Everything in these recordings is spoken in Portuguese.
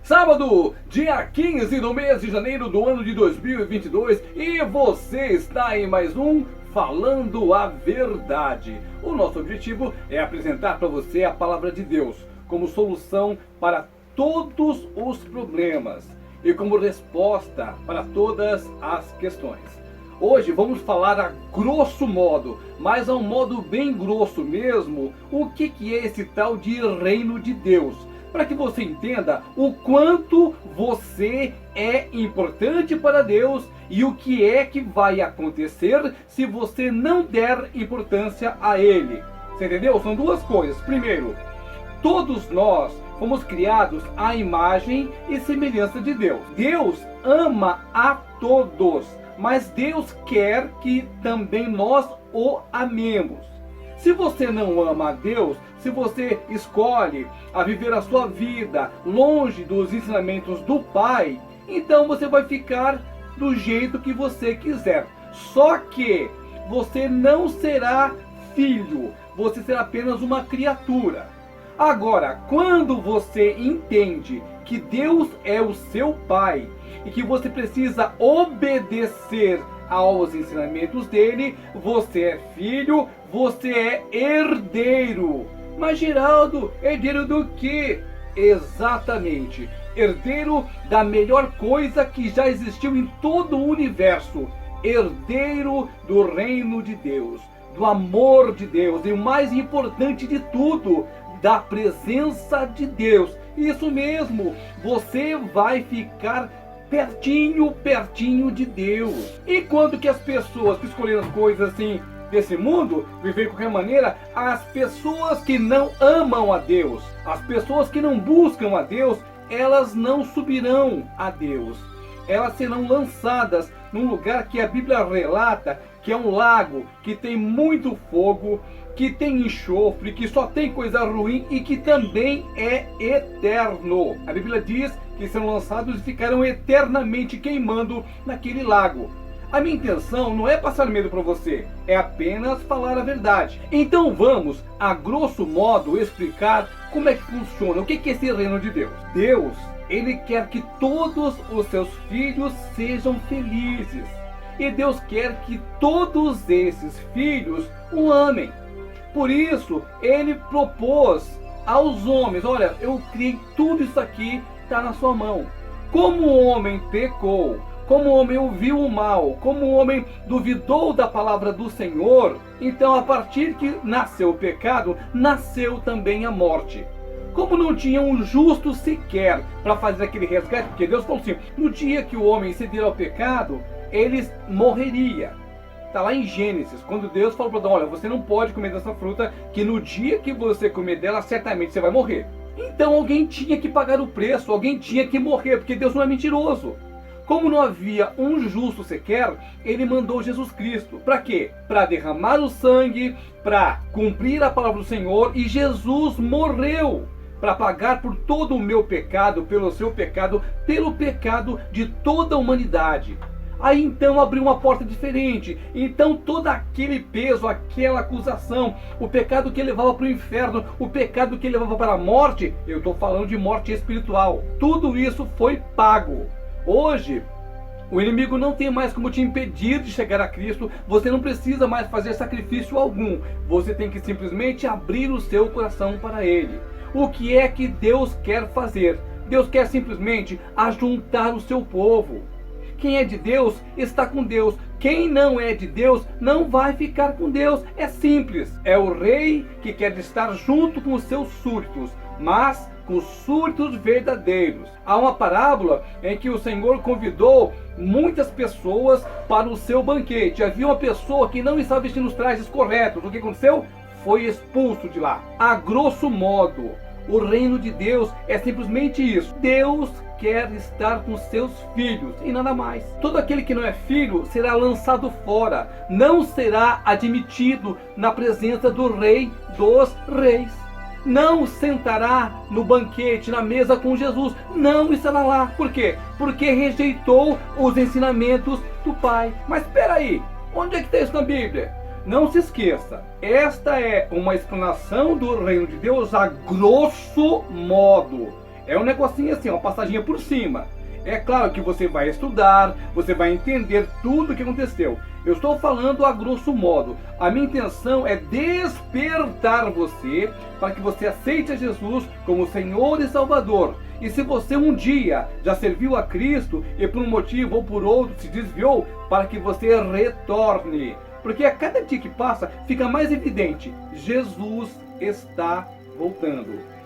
Sábado, dia 15 do mês de janeiro do ano de 2022, e você está em mais um Falando a Verdade. O nosso objetivo é apresentar para você a palavra de Deus como solução para todos os problemas e como resposta para todas as questões. Hoje vamos falar a grosso modo, mas a um modo bem grosso mesmo, o que é esse tal de reino de Deus, para que você entenda o quanto você é importante para Deus e o que é que vai acontecer se você não der importância a Ele. Você entendeu? São duas coisas. Primeiro, todos nós fomos criados à imagem e semelhança de Deus. Deus ama a todos, mas Deus quer que também nós o amemos. Se você não ama a Deus, se você escolhe a viver a sua vida longe dos ensinamentos do Pai, então você vai ficar do jeito que você quiser. Só que você não será filho, você será apenas uma criatura. Agora, quando você entende que Deus é o seu Pai e que você precisa obedecer aos ensinamentos dele, você é filho, você é herdeiro. Mas Geraldo, herdeiro do quê? Exatamente, herdeiro da melhor coisa que já existiu em todo o universo, herdeiro do reino de Deus, do amor de Deus e o mais importante de tudo, da presença de Deus. Isso mesmo, você vai ficar pertinho de Deus. Enquanto que as pessoas que escolheram as coisas assim desse mundo, viver de qualquer maneira, as pessoas que não amam a Deus, as pessoas que não buscam a Deus, elas não subirão a Deus. Elas serão lançadas num lugar que a Bíblia relata que é um lago, que tem muito fogo, que tem enxofre, que só tem coisa ruim e que também é eterno. A Bíblia diz que serão lançados e ficarão eternamente queimando naquele lago. A minha intenção não é passar medo para você, é apenas falar a verdade. Então vamos, a grosso modo, explicar como é que funciona, o que é esse reino de Deus. Deus, Ele quer que todos os seus filhos sejam felizes. E Deus quer que todos esses filhos o amem. Por isso, Ele propôs aos homens, olha, eu criei tudo isso aqui, está na sua mão. Como o homem pecou, como o homem ouviu o mal, como o homem duvidou da palavra do Senhor, então a partir que nasceu o pecado, nasceu também a morte. Como não tinha um justo sequer para fazer aquele resgate, porque Deus falou assim, no dia que o homem ceder ao pecado, ele morreria. Está lá em Gênesis, quando Deus falou para Adão, olha, você não pode comer dessa fruta, que no dia que você comer dela, certamente você vai morrer. Então alguém tinha que pagar o preço, alguém tinha que morrer, porque Deus não é mentiroso. Como não havia um justo sequer, Ele mandou Jesus Cristo. Para quê? Para derramar o sangue, para cumprir a palavra do Senhor, e Jesus morreu para pagar por todo o meu pecado, pelo seu pecado, pelo pecado de toda a humanidade. Aí então abriu uma porta diferente. Então todo aquele peso, aquela acusação, o pecado que levava para o inferno, o pecado que levava para a morte, eu estou falando de morte espiritual, tudo isso foi pago. Hoje, o inimigo não tem mais como te impedir de chegar a Cristo. Você não precisa mais fazer sacrifício algum. Você tem que simplesmente abrir o seu coração para Ele. O que é que Deus quer fazer? Deus quer simplesmente ajuntar o seu povo. Quem é de Deus está com Deus. Quem não é de Deus não vai ficar com Deus. É simples. É o rei que quer estar junto com os seus súditos, mas com súditos verdadeiros. Há uma parábola em que o Senhor convidou muitas pessoas para o seu banquete. Havia uma pessoa que não estava vestindo os trajes corretos. O que aconteceu? Foi expulso de lá. A grosso modo, o reino de Deus é simplesmente isso. Deus quer estar com seus filhos e nada mais. Todo aquele que não é filho será lançado fora, não será admitido na presença do Rei dos Reis. Não sentará no banquete, na mesa com Jesus, não estará lá. Por quê? Porque rejeitou os ensinamentos do Pai. Mas espera aí, onde é que está isso na Bíblia? Não se esqueça, esta é uma explanação do reino de Deus a grosso modo. É um negocinho assim, uma passadinha por cima. É claro que você vai estudar, você vai entender tudo o que aconteceu. Eu estou falando a grosso modo. A minha intenção é despertar você para que você aceite a Jesus como Senhor e Salvador. E se você um dia já serviu a Cristo e por um motivo ou por outro se desviou, para que você retorne. Porque a cada dia que passa fica mais evidente, Jesus está voltando.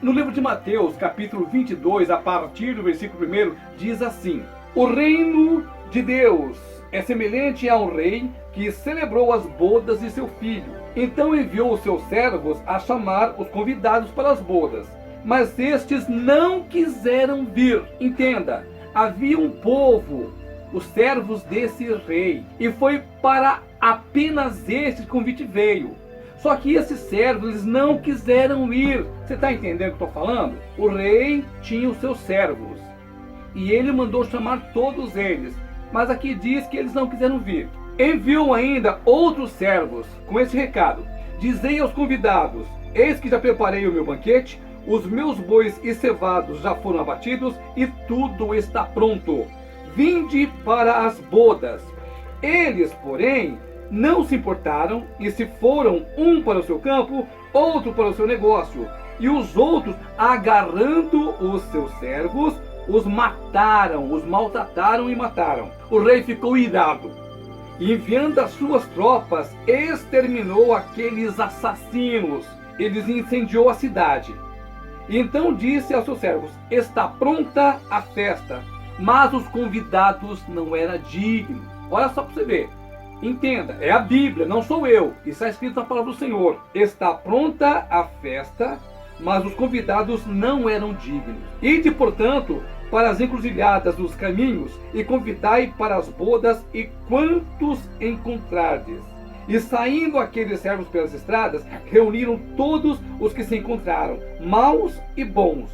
No livro de Mateus, capítulo 22, a partir do versículo 1, diz assim: O reino de Deus é semelhante a um rei que celebrou as bodas de seu filho. Então enviou os seus servos a chamar os convidados para as bodas. Mas estes não quiseram vir. Entenda, havia um povo, os servos desse rei, e foi para apenas este que o convite veio. Só que esses servos eles não quiseram ir. Você está entendendo o que eu estou falando? O rei tinha os seus servos e ele mandou chamar todos eles. Mas aqui diz que eles não quiseram vir. Enviou ainda outros servos com esse recado: Dizei aos convidados: Eis que já preparei o meu banquete, os meus bois e cevados já foram abatidos e tudo está pronto. Vinde para as bodas. Eles, porém, não se importaram e se foram, um para o seu campo, outro para o seu negócio. E os outros, agarrando os seus servos, os mataram, os maltrataram e mataram. O rei ficou irado e, enviando as suas tropas, exterminou aqueles assassinos. Eles incendiou a cidade. E então disse aos seus servos: Está pronta a festa, mas os convidados não eram dignos. Olha só para você ver. Entenda, é a Bíblia, não sou eu. Está escrito na palavra do Senhor. Está pronta a festa, mas os convidados não eram dignos. Ide, portanto, para as encruzilhadas dos caminhos e convidai para as bodas e quantos encontrardes. E saindo aqueles servos pelas estradas, reuniram todos os que se encontraram, maus e bons.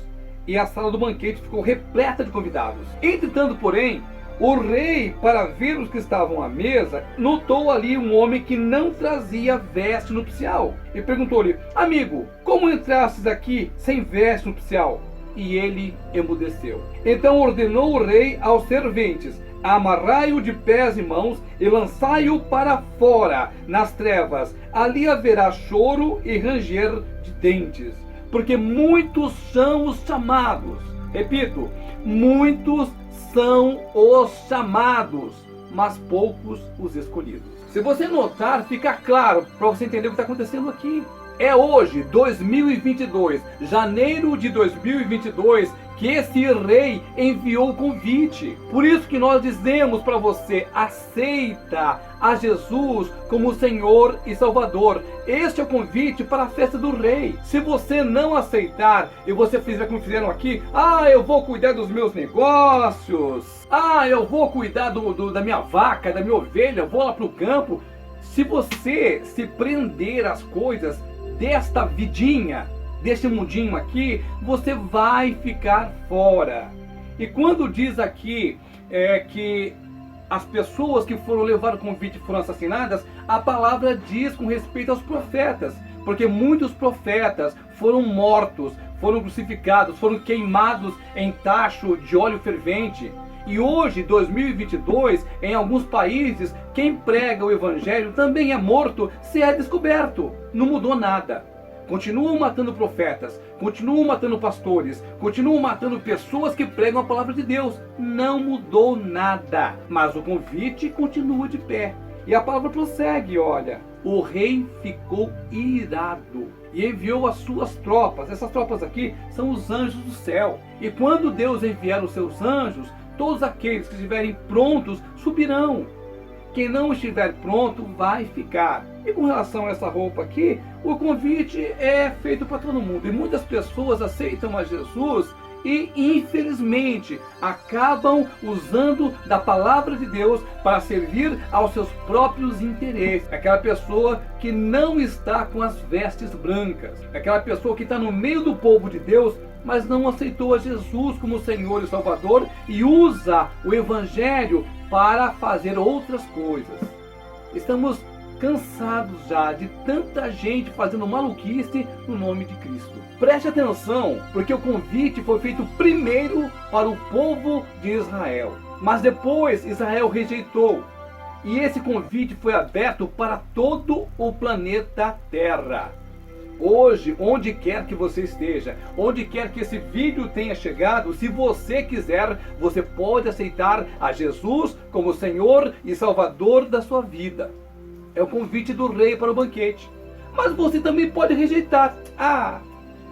E a sala do banquete ficou repleta de convidados. Entretanto, porém, o rei, para ver os que estavam à mesa, notou ali um homem que não trazia veste nupcial. E perguntou-lhe: Amigo, como entrastes aqui sem veste nupcial? E ele emudeceu. Então ordenou o rei aos serventes: Amarrai-o de pés e mãos e lançai-o para fora, nas trevas. Ali haverá choro e ranger de dentes. Porque muitos são os chamados. Repito, muitos são os chamados, mas poucos os escolhidos. Se você notar, fica claro para você entender o que está acontecendo aqui. É hoje, 2022, janeiro de 2022, que esse rei enviou o convite. Por isso que nós dizemos para você: aceita a Jesus como Senhor e Salvador. Este é o convite para a festa do rei. Se você não aceitar e você fizer como fizeram aqui: eu vou cuidar dos meus negócios, eu vou cuidar da minha vaca, da minha ovelha, eu vou lá para o campo. Se você se prender às coisas desta vidinha, deste mundinho aqui, você vai ficar fora. E quando diz aqui que as pessoas que foram levar o convite foram assassinadas, a palavra diz com respeito aos profetas, porque muitos profetas foram mortos, foram crucificados, foram queimados em tacho de óleo fervente. E hoje, 2022, em alguns países, quem prega o evangelho também é morto se é descoberto. Não mudou nada. Continuam matando profetas, continuam matando pastores, continuam matando pessoas que pregam a palavra de Deus. Não mudou nada. Mas o convite continua de pé. E a palavra prossegue, olha. O rei ficou irado e enviou as suas tropas. Essas tropas aqui são os anjos do céu. E quando Deus enviar os seus anjos, todos aqueles que estiverem prontos subirão. Quem não estiver pronto vai ficar. E com relação a essa roupa aqui, o convite é feito para todo mundo. E muitas pessoas aceitam a Jesus e, infelizmente, acabam usando da palavra de Deus para servir aos seus próprios interesses. Aquela pessoa que não está com as vestes brancas. Aquela pessoa que está no meio do povo de Deus, mas não aceitou a Jesus como Senhor e Salvador e usa o Evangelho para fazer outras coisas. Estamos cansados já de tanta gente fazendo maluquice no nome de Cristo. Preste atenção, porque o convite foi feito primeiro para o povo de Israel, mas depois Israel rejeitou. E esse convite foi aberto para todo o planeta Terra. Hoje, onde quer que você esteja, onde quer que esse vídeo tenha chegado, se você quiser, você pode aceitar a Jesus como Senhor e Salvador da sua vida. É o convite do rei para o banquete. Mas você também pode rejeitar. Ah,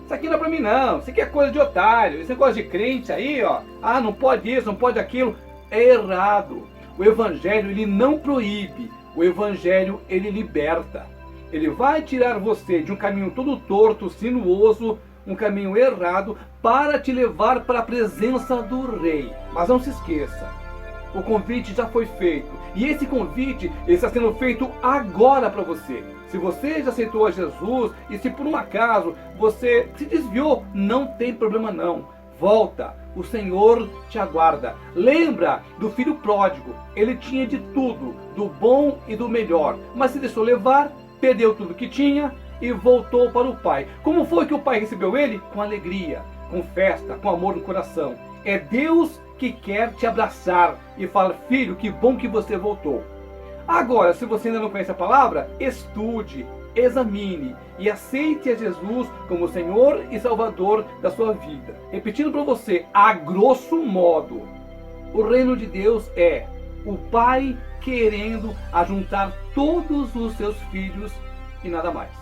isso aqui não é para mim não, isso aqui é coisa de otário, esse negócio de crente aí, ó. Ah, não pode isso, não pode aquilo. É errado. O Evangelho, ele não proíbe. O Evangelho, ele liberta. Ele vai tirar você de um caminho todo torto, sinuoso, um caminho errado, para te levar para a presença do Rei. Mas não se esqueça, o convite já foi feito. E esse convite está sendo feito agora para você. Se você já aceitou a Jesus e se por um acaso você se desviou, não tem problema não. Volta, o Senhor te aguarda. Lembra do filho pródigo. Ele tinha de tudo, do bom e do melhor, mas se deixou levar, perdeu tudo que tinha e voltou para o pai. Como foi que o pai recebeu ele? Com alegria, com festa, com amor no coração. É Deus que quer te abraçar e falar: filho, que bom que você voltou. Agora, se você ainda não conhece a palavra, estude, examine e aceite a Jesus como Senhor e Salvador da sua vida. Repetindo para você, a grosso modo, o reino de Deus é o Pai querendo ajuntar todos os seus filhos e nada mais.